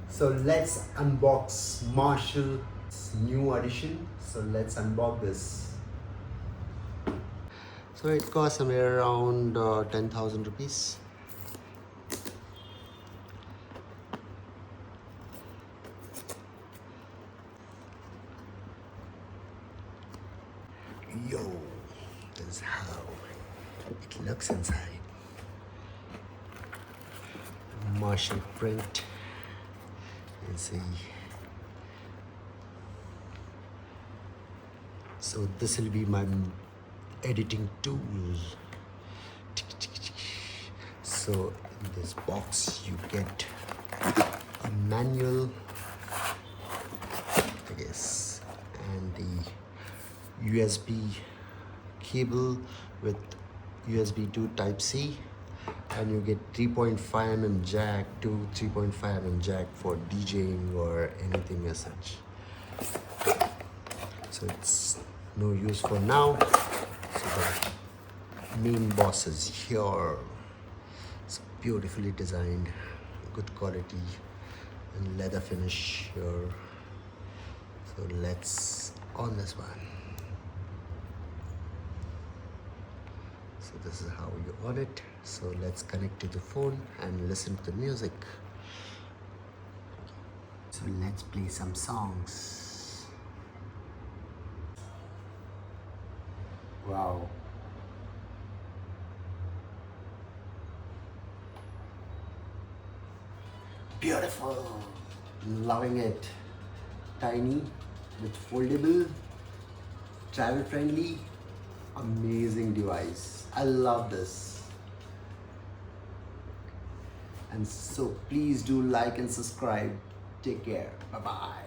So let's unbox Marshall's new addition. So let's unbox this. So it costs somewhere around 10,000 rupees. Yo, this is how it looks inside. Marshall print. You see. So this will be my editing tool. So in this box you get a manual, I guess, and the USB cable with USB 2 Type C, and you get 3.5mm jack to 3.5mm jack for DJing or anything as such. So it's no use for now. So the main boss is here. It's beautifully designed, good quality and leather finish here. So let's on this one. So this is how you on it. So let's connect to the phone and listen to the music. So let's play some songs. Wow. Beautiful. Loving it. Tiny with foldable, travel friendly, amazing device. I love this. And so please do like and subscribe. Take care. Bye bye.